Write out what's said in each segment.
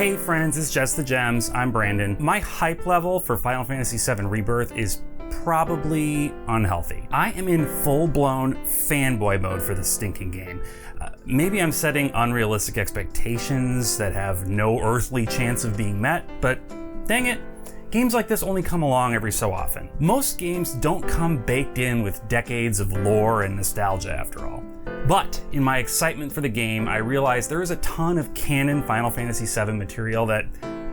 Hey friends, it's Just the Gems. I'm Brandon. My hype level for Final Fantasy VII Rebirth is probably unhealthy. I am in full-blown fanboy mode for this stinking game. Maybe I'm setting unrealistic expectations that have no earthly chance of being met, but dang it, games like this only come along every so often. Most games don't come baked in with decades of lore and nostalgia after all. But in my excitement for the game, I realized there is a ton of canon Final Fantasy VII material that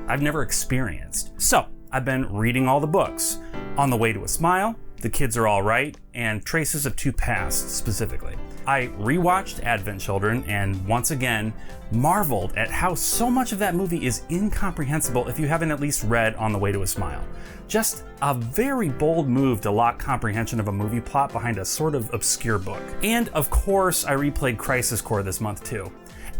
I've never experienced. So I've been reading all the books. On the Way to a Smile, The Kids Are All Right, and Traces of Two Pasts specifically. I rewatched Advent Children and once again marveled at how so much of that movie is incomprehensible if you haven't at least read On the Way to a Smile. Just a very bold move to lock comprehension of a movie plot behind a sort of obscure book. And of course, I replayed Crisis Core this month too.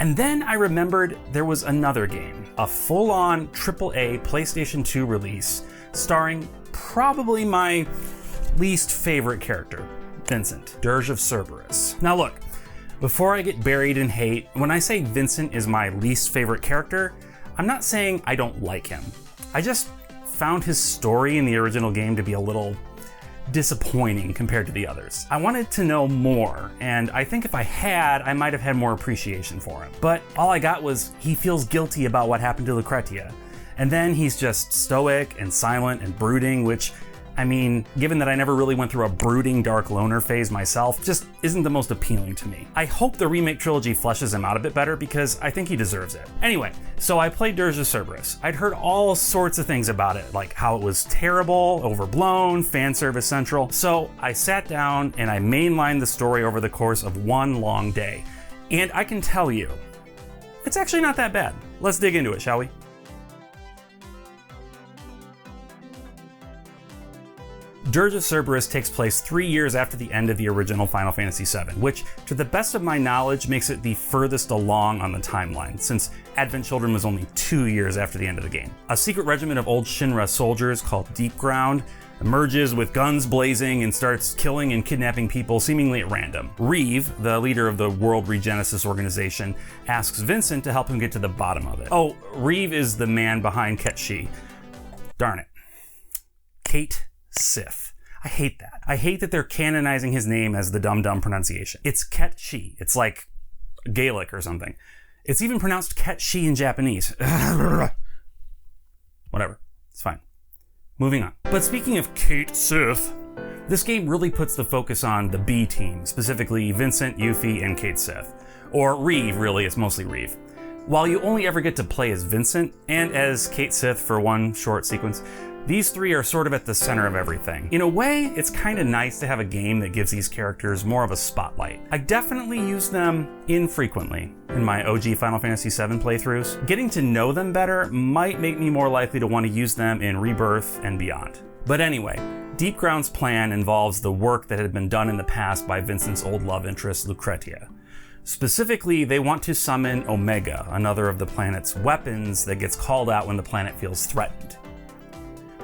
And then I remembered there was another game, a full-on AAA PlayStation 2 release, starring probably my least favorite character, Vincent, Dirge of Cerberus. Now look, before I get buried in hate, when I say Vincent is my least favorite character, I'm not saying I don't like him. I just found his story in the original game to be a little disappointing compared to the others. I wanted to know more, and I think if I had, I might have had more appreciation for him. But all I got was he feels guilty about what happened to Lucretia. And then he's just stoic and silent and brooding, which, I mean, given that I never really went through a brooding dark loner phase myself, just isn't the most appealing to me. I hope the remake trilogy fleshes him out a bit better because I think he deserves it. Anyway, so I played Dirge of Cerberus. I'd heard all sorts of things about it, like how it was terrible, overblown, fan service central. So I sat down and I mainlined the story over the course of one long day. And I can tell you, it's actually not that bad. Let's dig into it, shall we? Dirge of Cerberus takes place 3 years after the end of the original Final Fantasy VII, which, to the best of my knowledge, makes it the furthest along on the timeline, since Advent Children was only 2 years after the end of the game. A secret regiment of old Shinra soldiers called Deep Ground emerges with guns blazing and starts killing and kidnapping people seemingly at random. Reeve, the leader of the World Regenesis organization, asks Vincent to help him get to the bottom of it. Oh, Reeve is the man behind Ketshi. Darn it. Kate Sith. I hate that. I hate that they're canonizing his name as the dumb pronunciation. It's Ketshi. It's like Gaelic or something. It's even pronounced Ketshi in Japanese. Whatever. It's fine. Moving on. But speaking of Kate Sith, this game really puts the focus on the B team, specifically Vincent, Yuffie, and Kate Sith. Or Reeve, really, it's mostly Reeve. While you only ever get to play as Vincent and as Kate Sith for one short sequence, these three are sort of at the center of everything. In a way, it's kind of nice to have a game that gives these characters more of a spotlight. I definitely use them infrequently in my OG Final Fantasy VII playthroughs. Getting to know them better might make me more likely to want to use them in Rebirth and beyond. But anyway, Deep Ground's plan involves the work that had been done in the past by Vincent's old love interest, Lucretia. Specifically, they want to summon Omega, another of the planet's weapons that gets called out when the planet feels threatened.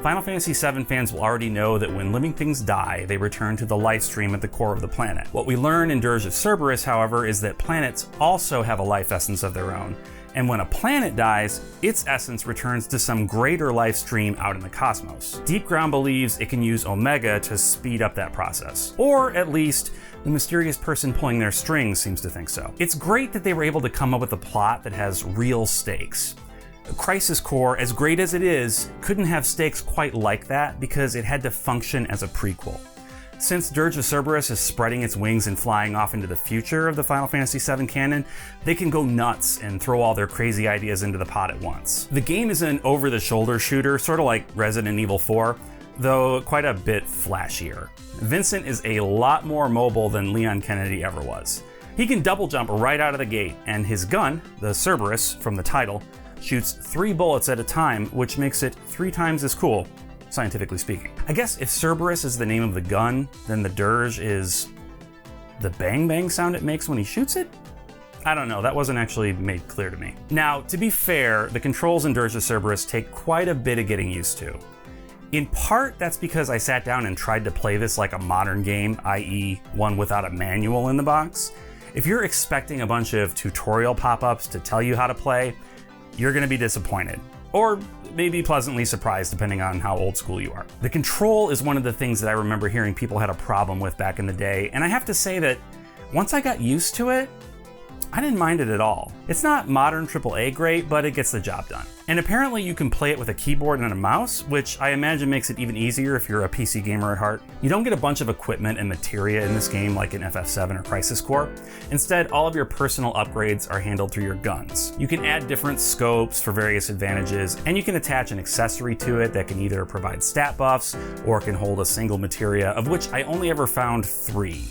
Final Fantasy VII fans will already know that when living things die, they return to the life stream at the core of the planet. What we learn in Dirge of Cerberus, however, is that planets also have a life essence of their own, and when a planet dies, its essence returns to some greater life stream out in the cosmos. Deep Ground believes it can use Omega to speed up that process. Or at least, the mysterious person pulling their strings seems to think so. It's great that they were able to come up with a plot that has real stakes. Crisis Core, as great as it is, couldn't have stakes quite like that because it had to function as a prequel. Since Dirge of Cerberus is spreading its wings and flying off into the future of the Final Fantasy VII canon, they can go nuts and throw all their crazy ideas into the pot at once. The game is an over-the-shoulder shooter, sort of like Resident Evil 4, though quite a bit flashier. Vincent is a lot more mobile than Leon Kennedy ever was. He can double jump right out of the gate, and his gun, the Cerberus from the title, shoots 3 bullets at a time, which makes it 3 times as cool, scientifically speaking. I guess if Cerberus is the name of the gun, then the Dirge is the bang bang sound it makes when he shoots it? I don't know, that wasn't actually made clear to me. Now, to be fair, the controls in Dirge of Cerberus take quite a bit of getting used to. In part, that's because I sat down and tried to play this like a modern game, i.e. one without a manual in the box. If you're expecting a bunch of tutorial pop-ups to tell you how to play, you're going to be disappointed. Or maybe pleasantly surprised, depending on how old school you are. The control is one of the things that I remember hearing people had a problem with back in the day, and I have to say that once I got used to it, I didn't mind it at all. It's not modern AAA great, but it gets the job done. And apparently you can play it with a keyboard and a mouse, which I imagine makes it even easier if you're a PC gamer at heart. You don't get a bunch of equipment and materia in this game like in FF7 or Crisis Core. Instead, all of your personal upgrades are handled through your guns. You can add different scopes for various advantages, and you can attach an accessory to it that can either provide stat buffs or can hold a single materia, of which I only ever found 3.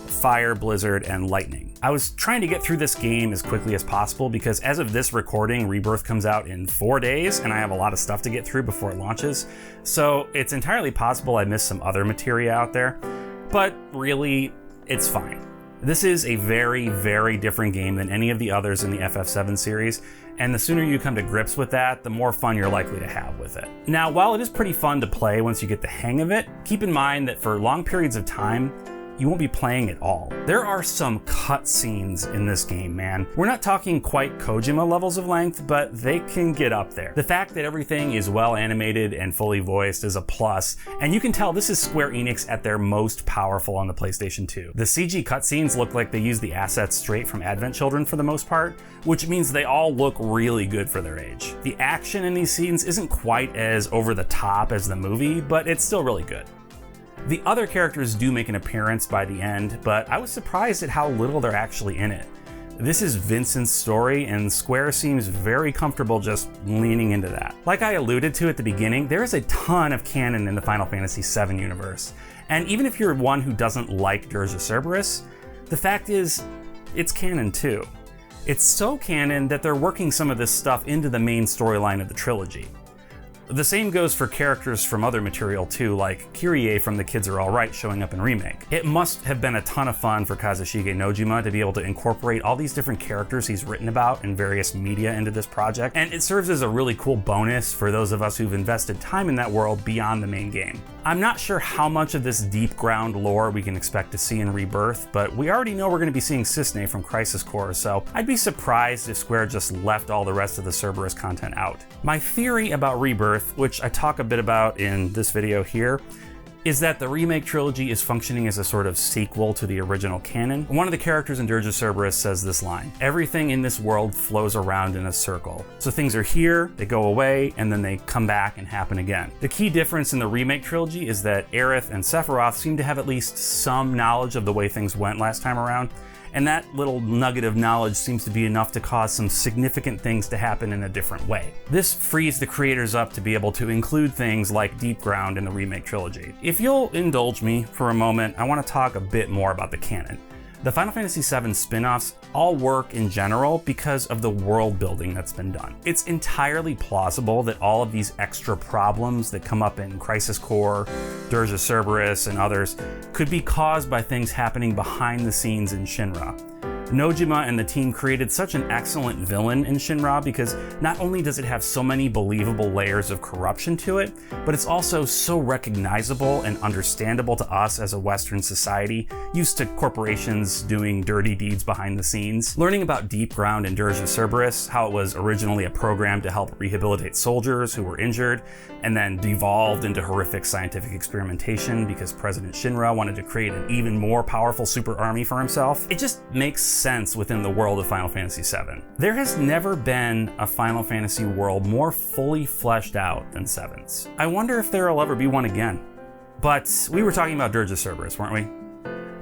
Fire, Blizzard, and Lightning. I was trying to get through this game as quickly as possible because as of this recording, Rebirth comes out in 4 days and I have a lot of stuff to get through before it launches. So it's entirely possible I missed some other materia out there, but really, it's fine. This is a very, very different game than any of the others in the FF7 series, and the sooner you come to grips with that, the more fun you're likely to have with it. Now, while it is pretty fun to play once you get the hang of it, keep in mind that for long periods of time, you won't be playing at all. There are some cutscenes in this game, man. We're not talking quite Kojima levels of length, but they can get up there. The fact that everything is well animated and fully voiced is a plus, and you can tell this is Square Enix at their most powerful on the PlayStation 2. The CG cutscenes look like they use the assets straight from Advent Children for the most part, which means they all look really good for their age. The action in these scenes isn't quite as over the top as the movie, but it's still really good. The other characters do make an appearance by the end, but I was surprised at how little they're actually in it. This is Vincent's story, and Square seems very comfortable just leaning into that. Like I alluded to at the beginning, there is a ton of canon in the Final Fantasy VII universe. And even if you're one who doesn't like Dirge of Cerberus, the fact is, it's canon too. It's so canon that they're working some of this stuff into the main storyline of the trilogy. The same goes for characters from other material too, like Kyrie from The Kids Are Alright showing up in Remake. It must have been a ton of fun for Kazushige Nojima to be able to incorporate all these different characters he's written about in various media into this project, and it serves as a really cool bonus for those of us who've invested time in that world beyond the main game. I'm not sure how much of this deep ground lore we can expect to see in Rebirth, but we already know we're going to be seeing Cissnei from Crisis Core, so I'd be surprised if Square just left all the rest of the Cerberus content out. My theory about Rebirth, which I talk a bit about in this video here, is that the remake trilogy is functioning as a sort of sequel to the original canon. One of the characters in Dirge of Cerberus says this line: "Everything in this world flows around in a circle. So things are here, they go away, and then they come back and happen again." The key difference in the remake trilogy is that Aerith and Sephiroth seem to have at least some knowledge of the way things went last time around, and that little nugget of knowledge seems to be enough to cause some significant things to happen in a different way. This frees the creators up to be able to include things like Deep Ground in the remake trilogy. If you'll indulge me for a moment, I want to talk a bit more about the canon. The Final Fantasy VII spin-offs all work in general because of the world building that's been done. It's entirely plausible that all of these extra problems that come up in Crisis Core, Dirge of Cerberus, and others could be caused by things happening behind the scenes in Shinra. Nojima and the team created such an excellent villain in Shinra because not only does it have so many believable layers of corruption to it, but it's also so recognizable and understandable to us as a Western society, used to corporations doing dirty deeds behind the scenes. Learning about Deep Ground and Dirge of Cerberus, how it was originally a program to help rehabilitate soldiers who were injured, and then devolved into horrific scientific experimentation because President Shinra wanted to create an even more powerful super army for himself. It just makes sense within the world of Final Fantasy VII. There has never been a Final Fantasy world more fully fleshed out than VII's. I wonder if there'll ever be one again. But we were talking about Dirge of Cerberus, weren't we?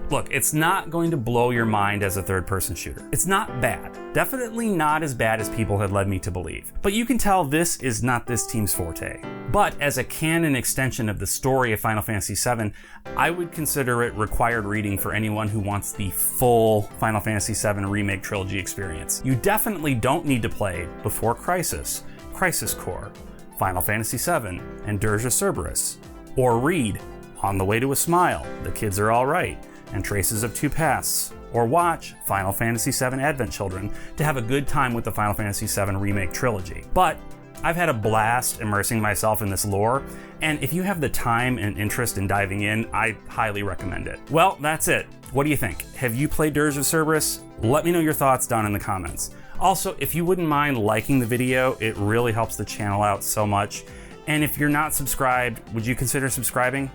Look, it's not going to blow your mind as a third-person shooter. It's not bad. Definitely not as bad as people had led me to believe. But you can tell this is not this team's forte. But as a canon extension of the story of Final Fantasy VII, I would consider it required reading for anyone who wants the full Final Fantasy VII Remake Trilogy experience. You definitely don't need to play Before Crisis, Crisis Core, Final Fantasy VII, and Dirge of Cerberus. Or read On the Way to a Smile, The Kids Are Alright, and Traces of Two Paths, or watch Final Fantasy VII Advent Children to have a good time with the Final Fantasy VII Remake Trilogy. But I've had a blast immersing myself in this lore, and if you have the time and interest in diving in, I highly recommend it. Well, that's it. What do you think? Have you played Dirge of Cerberus? Let me know your thoughts down in the comments. Also, if you wouldn't mind liking the video, it really helps the channel out so much. And if you're not subscribed, would you consider subscribing?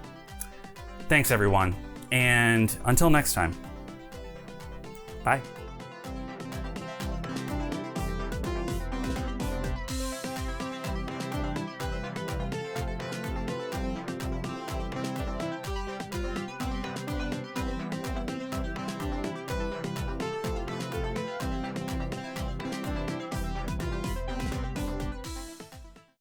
Thanks everyone, and until next time, bye.